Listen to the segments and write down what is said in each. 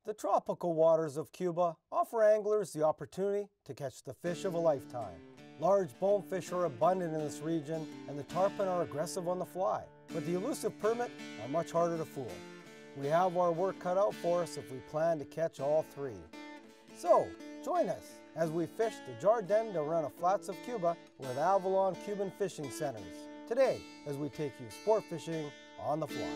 The tropical waters of Cuba offer anglers the opportunity to catch the fish of a lifetime. Large bonefish are abundant in this region, and the tarpon are aggressive on the fly, but the elusive permit are much harder to fool. We have our work cut out for us if we plan to catch all three. So, join us as we fish the Jardin de Rena Flats of Cuba with Avalon Cuban Fishing Centers. Today, as we take you sport fishing on the fly.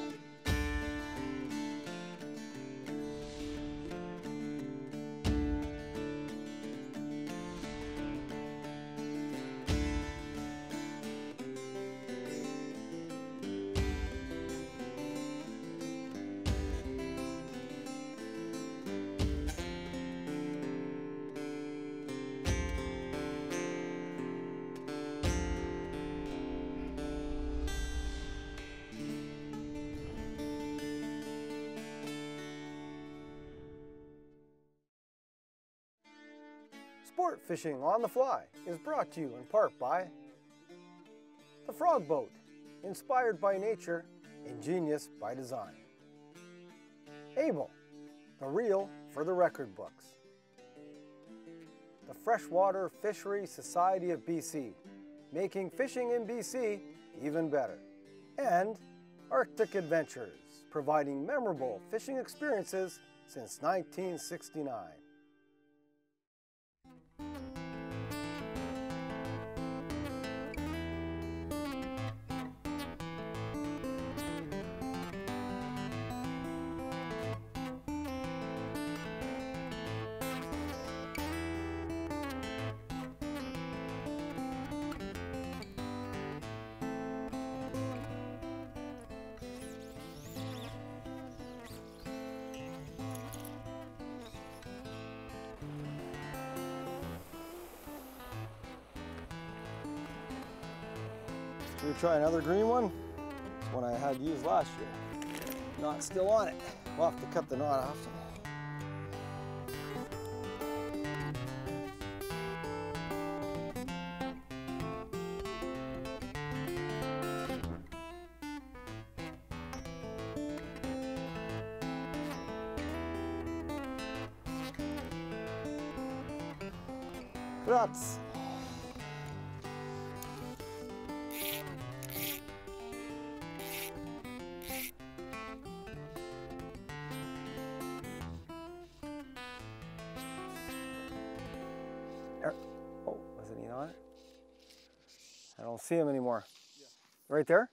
Sport Fishing on the Fly is brought to you in part by the Frog Boat, inspired by nature, ingenious by design. Able, the reel for the record books. The Freshwater Fishery Society of BC, making fishing in BC even better. And Arctic Adventures, providing memorable fishing experiences since 1969. Should we try another green one? It's one I had used last year. Knot's still on it. We'll have to cut the knot off. Grazie. Oh, wasn't he on it? I don't see him anymore. Yeah. Right there?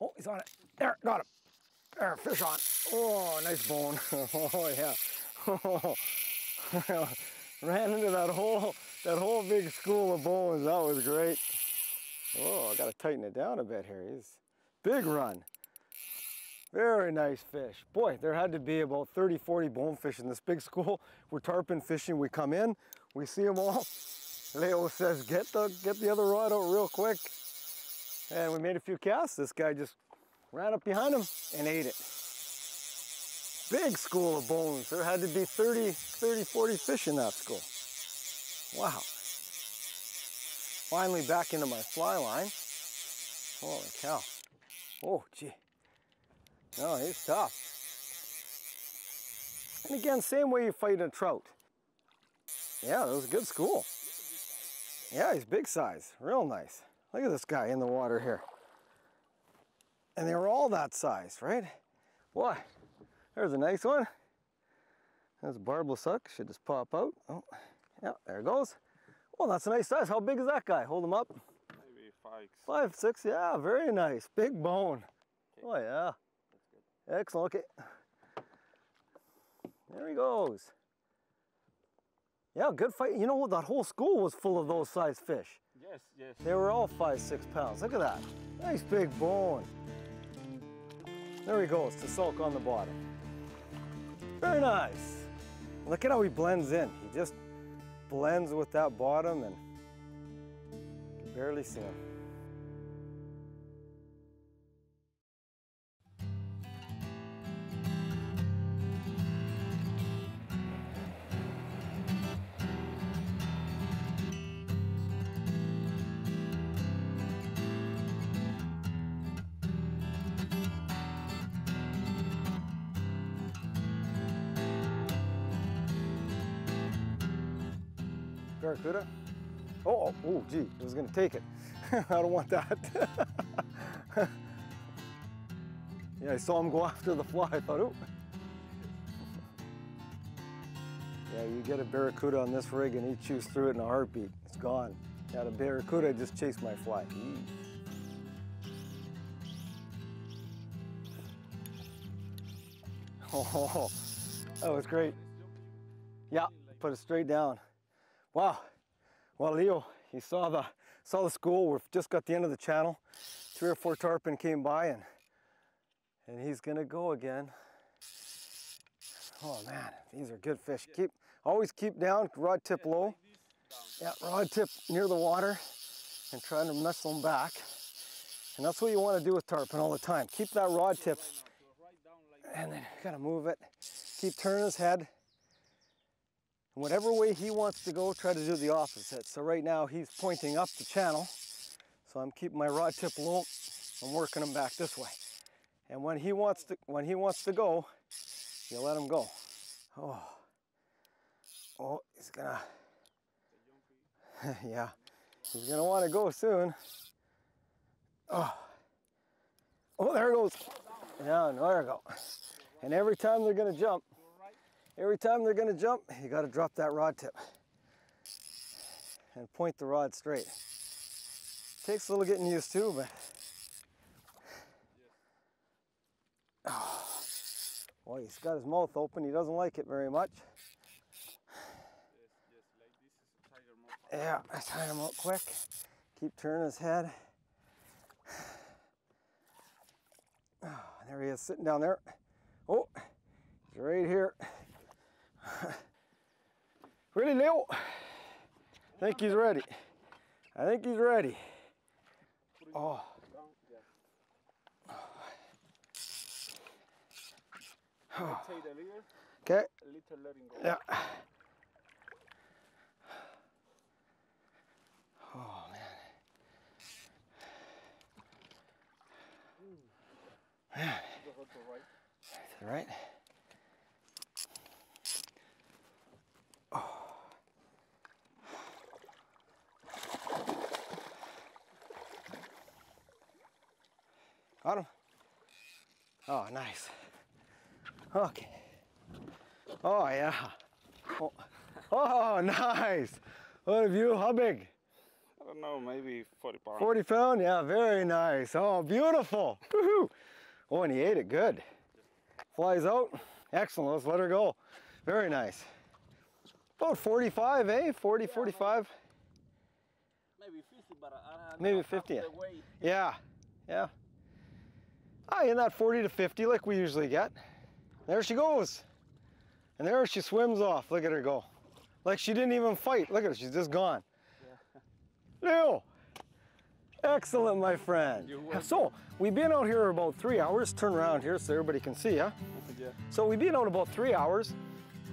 Oh, he's on it. There, got him. There, fish on. Oh, nice bone. Oh, yeah. Oh. Ran into that whole big school of bones. That was great. Oh, I got to tighten it down a bit here. He's big run. Very nice fish. Boy, there had to be about 30, 40 bonefish in this big school. We're tarpon fishing. We come in, we see them all. Leo says, get the other rod out real quick. And we made a few casts. This guy just ran up behind him and ate it. Big school of bones. There had to be 30, 40 fish in that school. Wow. Finally back into my fly line. Holy cow. Oh, gee. No, he's tough. And again, same way you fight a trout. Yeah, that was a good school. Yeah, he's big size. Real nice. Look at this guy in the water here. And they were all that size, right? Boy, there's a nice one. There's a barb will suck. Should just pop out. Oh, yeah, there it goes. Oh, that's a nice size. How big is that guy? Hold him up. Maybe 5, 5, 6. Yeah, very nice. Big bone. Okay. Oh, yeah. That's good. Excellent. Okay. There he goes. Yeah, good fight. You know what? That whole school was full of those size fish. Yes, yes. They were all 5, 6 pounds. Look at that. Nice big bone. There he goes to sulk on the bottom. Very nice. Look at how he blends in. He just blends with that bottom and you can barely see him. barracuda? Oh, gee, it was gonna take it. I don't want that. Yeah, I saw him go after the fly. I thought, oh. Yeah, you get a barracuda on this rig and he chews through it in a heartbeat. It's gone. Yeah, the barracuda just chased my fly. Oh, that was great. Yeah, put it straight down. Wow. Well, Leo, you saw the school. We've just got the end of the channel. 3 or 4 tarpon came by and he's gonna go again. Oh man, these are good fish. Always keep down, rod tip low. Yeah, rod tip near the water and trying to muscle them back. And that's what you want to do with tarpon all the time. Keep that rod tip and then you gotta move it. Keep turning his head. And whatever way he wants to go, try to do the opposite. So right now he's pointing up the channel. So I'm keeping my rod tip low and working him back this way. And when he wants to go, you let him go. Oh, he's gonna, yeah, he's gonna want to go soon. Oh, there it goes. Yeah, no, there we go. And every time they're gonna jump, you gotta drop that rod tip and point the rod straight. Takes a little getting used to, but. Oh. Well, he's got his mouth open. He doesn't like it very much. Yeah, I tie him out quick. Keep turning his head. Oh, there he is, sitting down there. Oh, he's right here. Ready, Leo? I think he's ready. Oh. Okay. Yeah. Oh man. Man. To the right. Oh. Got him. Oh, nice. Okay. Oh yeah. Oh, nice. What a view. How big? I don't know, maybe 40 pounds. 40 pound? Yeah, very nice. Oh, beautiful. Woohoo. Oh, and he ate it good. Flies out. Excellent. Let's let her go. Very nice. About 45, eh? 40, 45. Maybe 50, but maybe 50. Yeah. Yeah. Ah, in that 40 to 50 like we usually get. There she goes. And there she swims off. Look at her go. Like she didn't even fight. Look at her, she's just gone. Yeah. Leo! Excellent, my friend. So, we've been out here about 3 hours. Turn around here so everybody can see, huh? Yeah. So we've been out about 3 hours.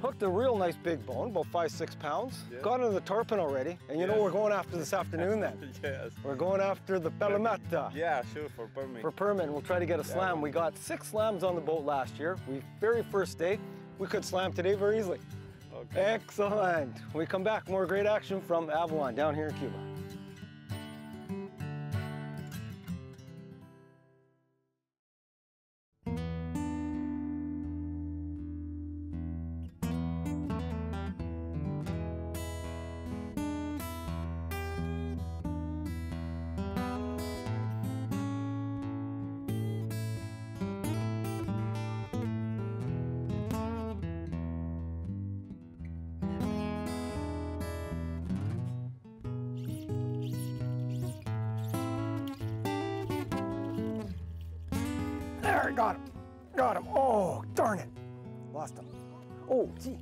Hooked a real nice big bone, about 5-6 pounds. Yeah. Got into the tarpon already. And you know what we're going after this afternoon then? Yes. We're going after the pelameta. Yeah, sure, for permit. For permit, we'll try to get a slam. We got 6 slams on the boat last year. Very first day, we could slam today very easily. Okay. Excellent. When we come back, more great action from Avalon down here in Cuba. There, got him. Got him. Oh, darn it. Lost him. Oh, gee.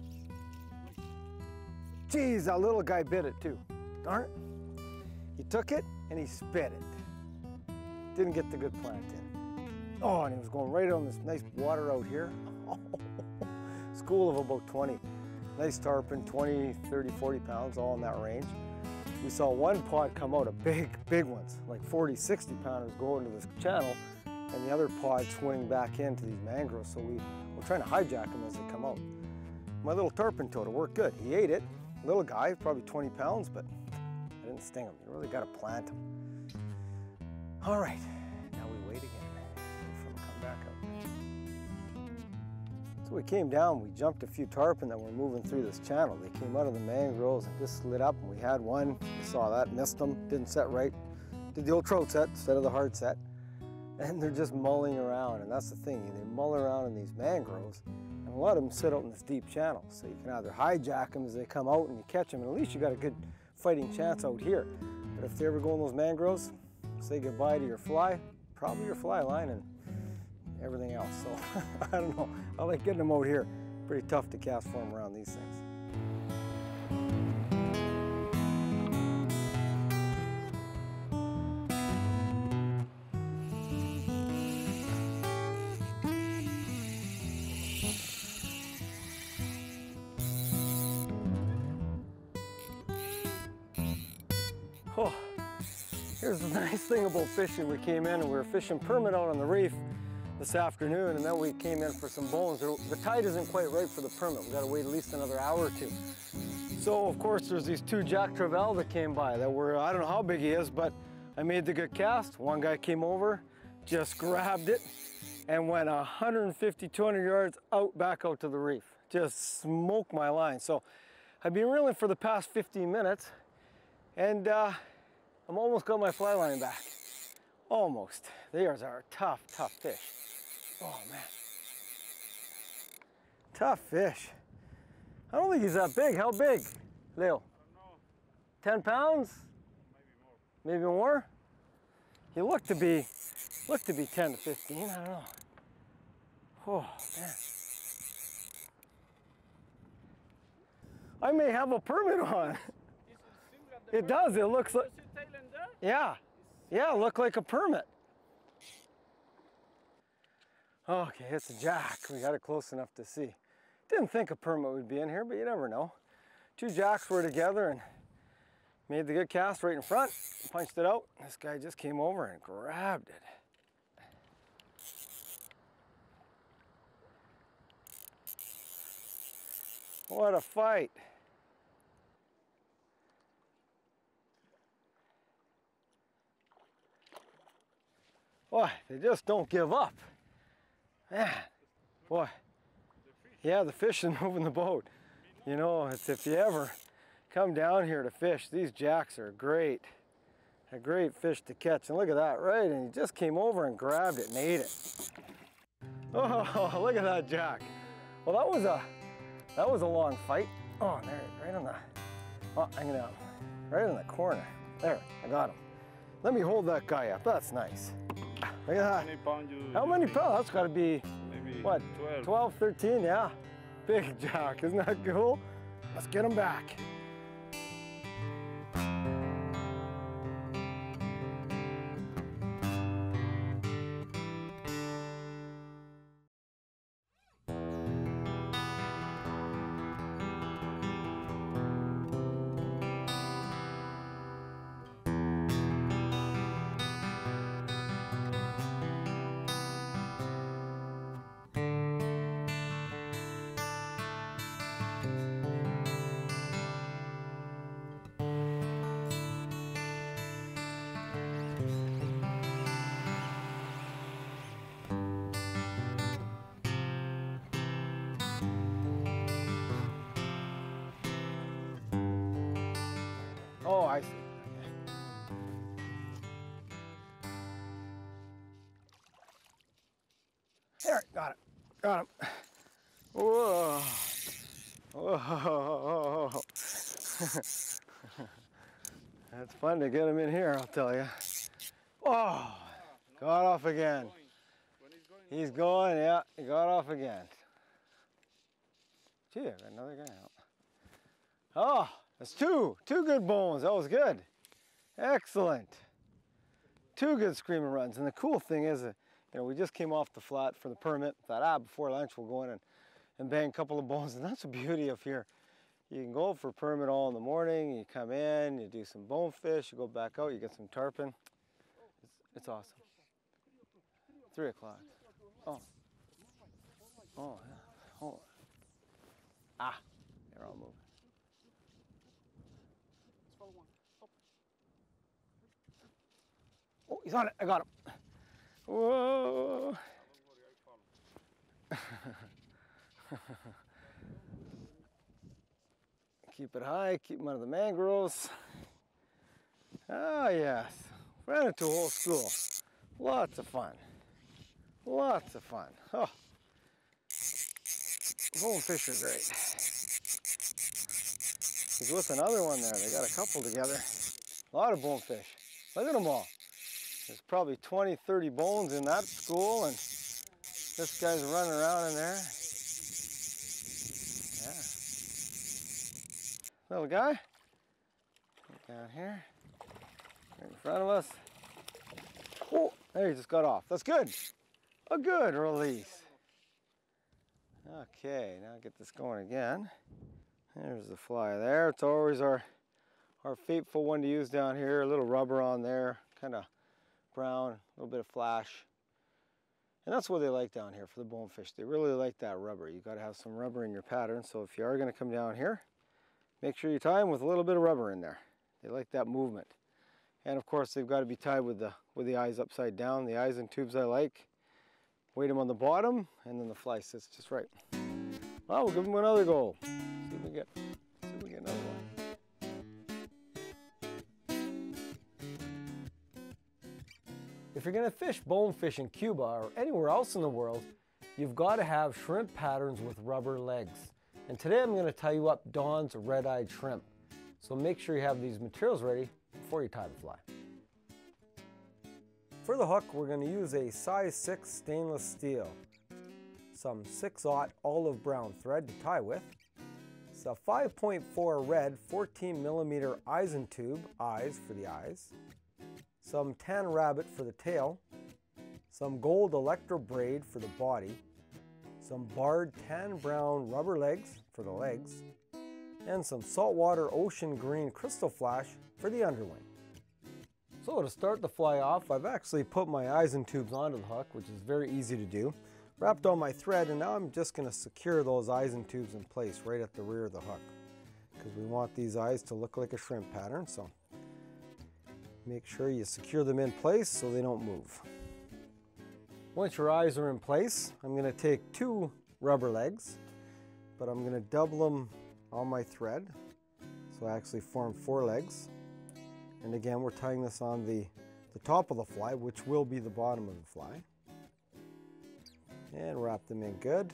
Geez, that little guy bit it too. Darn it. He took it and he spit it. Didn't get the good plant in. Oh, and he was going right on this nice water out here. School of about 20. Nice tarpon, 20, 30, 40 pounds, all in that range. We saw one pod come out, a big ones, like 40, 60 pounders go into this channel, and the other pod swing back into these mangroves. So we're trying to hijack them as they come out. My little tarpon toad, it worked good. He ate it, little guy, probably 20 pounds, but I didn't sting him. You really got to plant him. All right, now we wait again. Wait for him to come back out. So we came down, we jumped a few tarpon that were moving through this channel. They came out of the mangroves and just slid up, and we had one. You saw that, missed them, didn't set right. Did the old trout set instead of the hard set. And they're just mulling around, and that's the thing. They mull around in these mangroves, and a lot of them sit out in this deep channel. So you can either hijack them as they come out and you catch them, and at least you got a good fighting chance out here. But if they ever go in those mangroves, say goodbye to your fly, probably your fly line and everything else. So I don't know. I like getting them out here. Pretty tough to cast for them around these things. Oh, here's the nice thing about fishing. We came in and we were fishing permit out on the reef this afternoon, and then we came in for some bones. The tide isn't quite right for the permit. We got to wait at least another hour or two. So of course there's these two Jack Travell that came by that were, I don't know how big he is, but I made the good cast. One guy came over, just grabbed it, and went 150, 200 yards out, back out to the reef. Just smoked my line. So I've been reeling for the past 15 minutes. And I'm almost got my fly line back. Almost. These are tough, tough fish. Oh man. Tough fish. I don't think he's that big. How big, Leo? I don't know. 10 pounds? Maybe more. Maybe more? He looked to be 10 to 15, I don't know. Oh man. I may have a permit on. It does, it looks like, yeah, look like a permit. Okay, it's a jack. We got it close enough to see. Didn't think a permit would be in here, but you never know. Two jacks were together and made the good cast right in front, punched it out. This guy just came over and grabbed it. What a fight. Boy, they just don't give up. Man, boy. Yeah, the fish is moving the boat. You know, it's if you ever come down here to fish, these jacks are great. A great fish to catch. And look at that, right? And he just came over and grabbed it and ate it. Oh, look at that jack. Well, that was a long fight. Oh, there, right on the, oh, hang it out. Right in the corner. There, I got him. Let me hold that guy up. That's nice. Look at that. How many pounds? That's got to be, Maybe what, 12, 13, yeah. Big jack, isn't that cool? Let's get him back. Oh, I see. There, got it. Got him. Whoa. Whoa. That's fun to get him in here, I'll tell you. Oh, got off again. He's going, yeah, he got off again. Gee, I got another guy out. Oh, that's two good bones. That was good. Excellent. Two good screaming runs. And the cool thing is, you know, we just came off the flat for the permit. Thought, before lunch we'll go in and bang a couple of bones. And that's the beauty of here. You can go for permit all in the morning. You come in, you do some bonefish, you go back out, you get some tarpon. It's awesome. 3 o'clock. Oh. Oh, yeah. Oh. Ah, they're all moving. He's on it. I got him. Whoa. Keep it high, keep him out of the mangroves. Ah, yes. Ran into a whole school. Lots of fun. Lots of fun. Oh. Bonefish are great. He's with another one there. They got a couple together. A lot of bonefish. Look at them all. There's probably 20, 30 bones in that school, and this guy's running around in there. Yeah. Little guy. Down here. Right in front of us. Oh, there he just got off. That's good. A good release. Okay, now get this going again. There's the fly there. It's always our faithful one to use down here. A little rubber on there, kind of brown, a little bit of flash. And that's what they like down here for the bonefish. They really like that rubber. You got to have some rubber in your pattern. So if you are going to come down here, make sure you tie them with a little bit of rubber in there. They like that movement. And of course, they've got to be tied with the eyes upside down. The eyes and tubes I like. Weight them on the bottom, and then the fly sits just right. Well, we'll give them another go. See if we get another one. If you're going to fish bonefish in Cuba or anywhere else in the world, you've got to have shrimp patterns with rubber legs. And today I'm going to tie you up Don's red-eyed shrimp. So make sure you have these materials ready before you tie the fly. For the hook, we're going to use a size 6 stainless steel, some 6/0 olive brown thread to tie with, it's a 5.4 red 14mm Eisen tube, eyes for the eyes, some tan rabbit for the tail, some gold electro braid for the body, some barred tan brown rubber legs for the legs, and some saltwater ocean green crystal flash for the underwing. So to start the fly off, I've actually put my Eisen tubes onto the hook, which is very easy to do. Wrapped on my thread, and now I'm just going to secure those Eisen tubes in place right at the rear of the hook, because we want these eyes to look like a shrimp pattern. So make sure you secure them in place so they don't move. Once your eyes are in place, I'm going to take 2 rubber legs, but I'm going to double them on my thread, so I actually form 4 legs. And again, we're tying this on the top of the fly, which will be the bottom of the fly. And wrap them in good.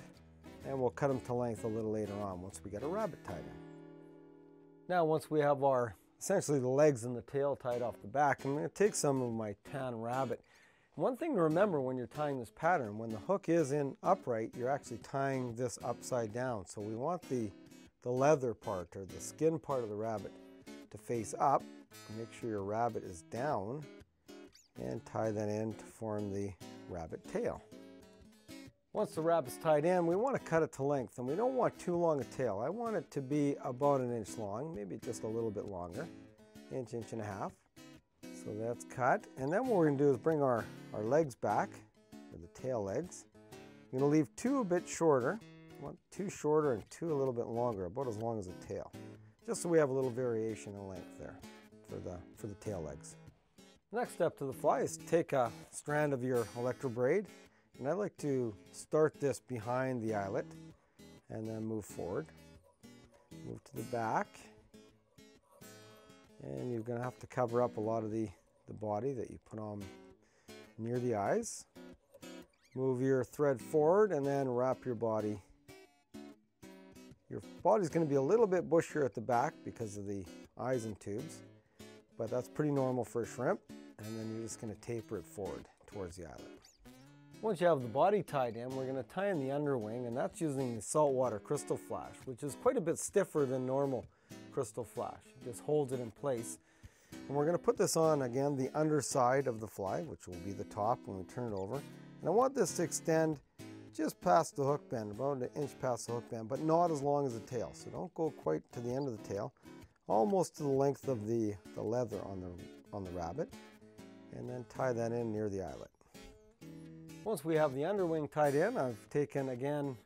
And we'll cut them to length a little later on once we get a rabbit tied in. Now, once we have our, essentially the legs and the tail tied off the back, I'm going to take some of my tan rabbit. One thing to remember when you're tying this pattern, when the hook is in upright, you're actually tying this upside down. So we want the leather part, or the skin part of the rabbit, to face up. Make sure your rabbit is down, and tie that in to form the rabbit tail. Once the rabbit's tied in, we want to cut it to length, and we don't want too long a tail. I want it to be about 1 inch long, maybe just a little bit longer, inch and a half. So that's cut, and then what we're going to do is bring our legs back, or the tail legs. We're going to leave 2 a bit shorter. I want 2 shorter and 2 a little bit longer, about as long as the tail, just so we have a little variation in length there for the tail legs. Next step to the fly is take a strand of your electro braid, and I like to start this behind the eyelet and then move forward. Move to the back, and you're going to have to cover up a lot of the body that you put on near the eyes. Move your thread forward and then wrap your body. Your body's going to be a little bit bushier at the back because of the eyes and tubes, but that's pretty normal for a shrimp. And then you're just going to taper it forward towards the eyelet. Once you have the body tied in, we're going to tie in the underwing, and that's using the saltwater crystal flash, which is quite a bit stiffer than normal crystal flash. It just holds it in place. And we're going to put this on, again, the underside of the fly, which will be the top when we turn it over. And I want this to extend just past the hook bend, about 1 inch past the hook bend, but not as long as the tail. So don't go quite to the end of the tail, almost to the length of the leather on the rabbit, and then tie that in near the eyelet. Once we have the underwing tied in, I've taken, again,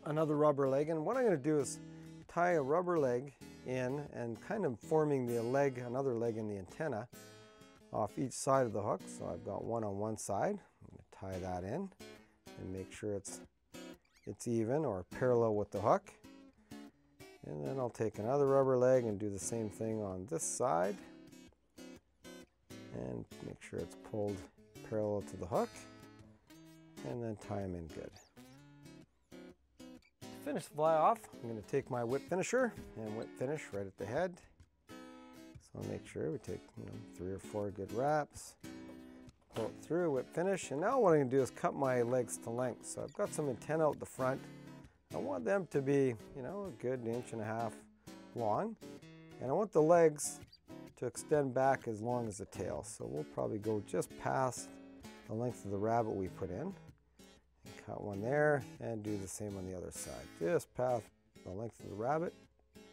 another rubber leg, and what I'm going to do is tie a rubber leg in and kind of forming the leg, another leg in the antenna off each side of the hook. So I've got one on one side. I'm going to tie that in and make sure it's even or parallel with the hook. And then I'll take another rubber leg and do the same thing on this side and make sure it's pulled parallel to the hook, and then tie them in good. To finish the fly off, I'm going to take my whip finisher and whip finish right at the head. So I'll make sure we take 3 or 4 good wraps, pull it through, whip finish, and now what I'm going to do is cut my legs to length. So I've got some antennae out the front. I want them to be, a good 1.5 inches long, and I want the legs to extend back as long as the tail. So we'll probably go just past the length of the rabbit we put in, and cut one there, and do the same on the other side. Just past the length of the rabbit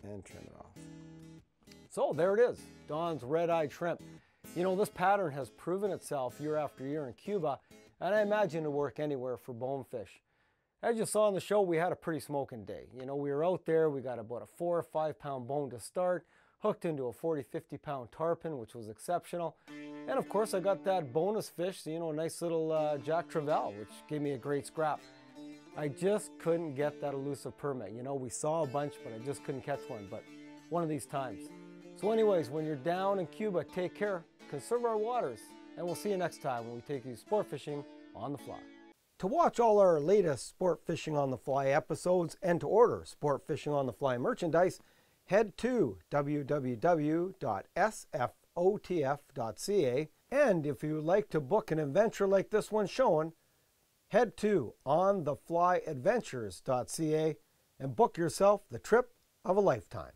and trim it off. So there it is, Don's red-eyed shrimp. This pattern has proven itself year after year in Cuba, and I imagine it'll work anywhere for bonefish. As you saw in the show, we had a pretty smoking day. We were out there, we got about a 4 or 5 pound bone to start, hooked into a 40, 50 pound tarpon, which was exceptional. And of course, I got that bonus fish, a nice little Jack Travell, which gave me a great scrap. I just couldn't get that elusive permit. We saw a bunch, but I just couldn't catch one, but one of these times. So anyways, when you're down in Cuba, take care, conserve our waters, and we'll see you next time when we take you sport fishing on the fly. To watch all our latest Sport Fishing on the Fly episodes and to order Sport Fishing on the Fly merchandise, head to www.sfotf.ca. And if you would like to book an adventure like this one shown, head to ontheflyadventures.ca and book yourself the trip of a lifetime.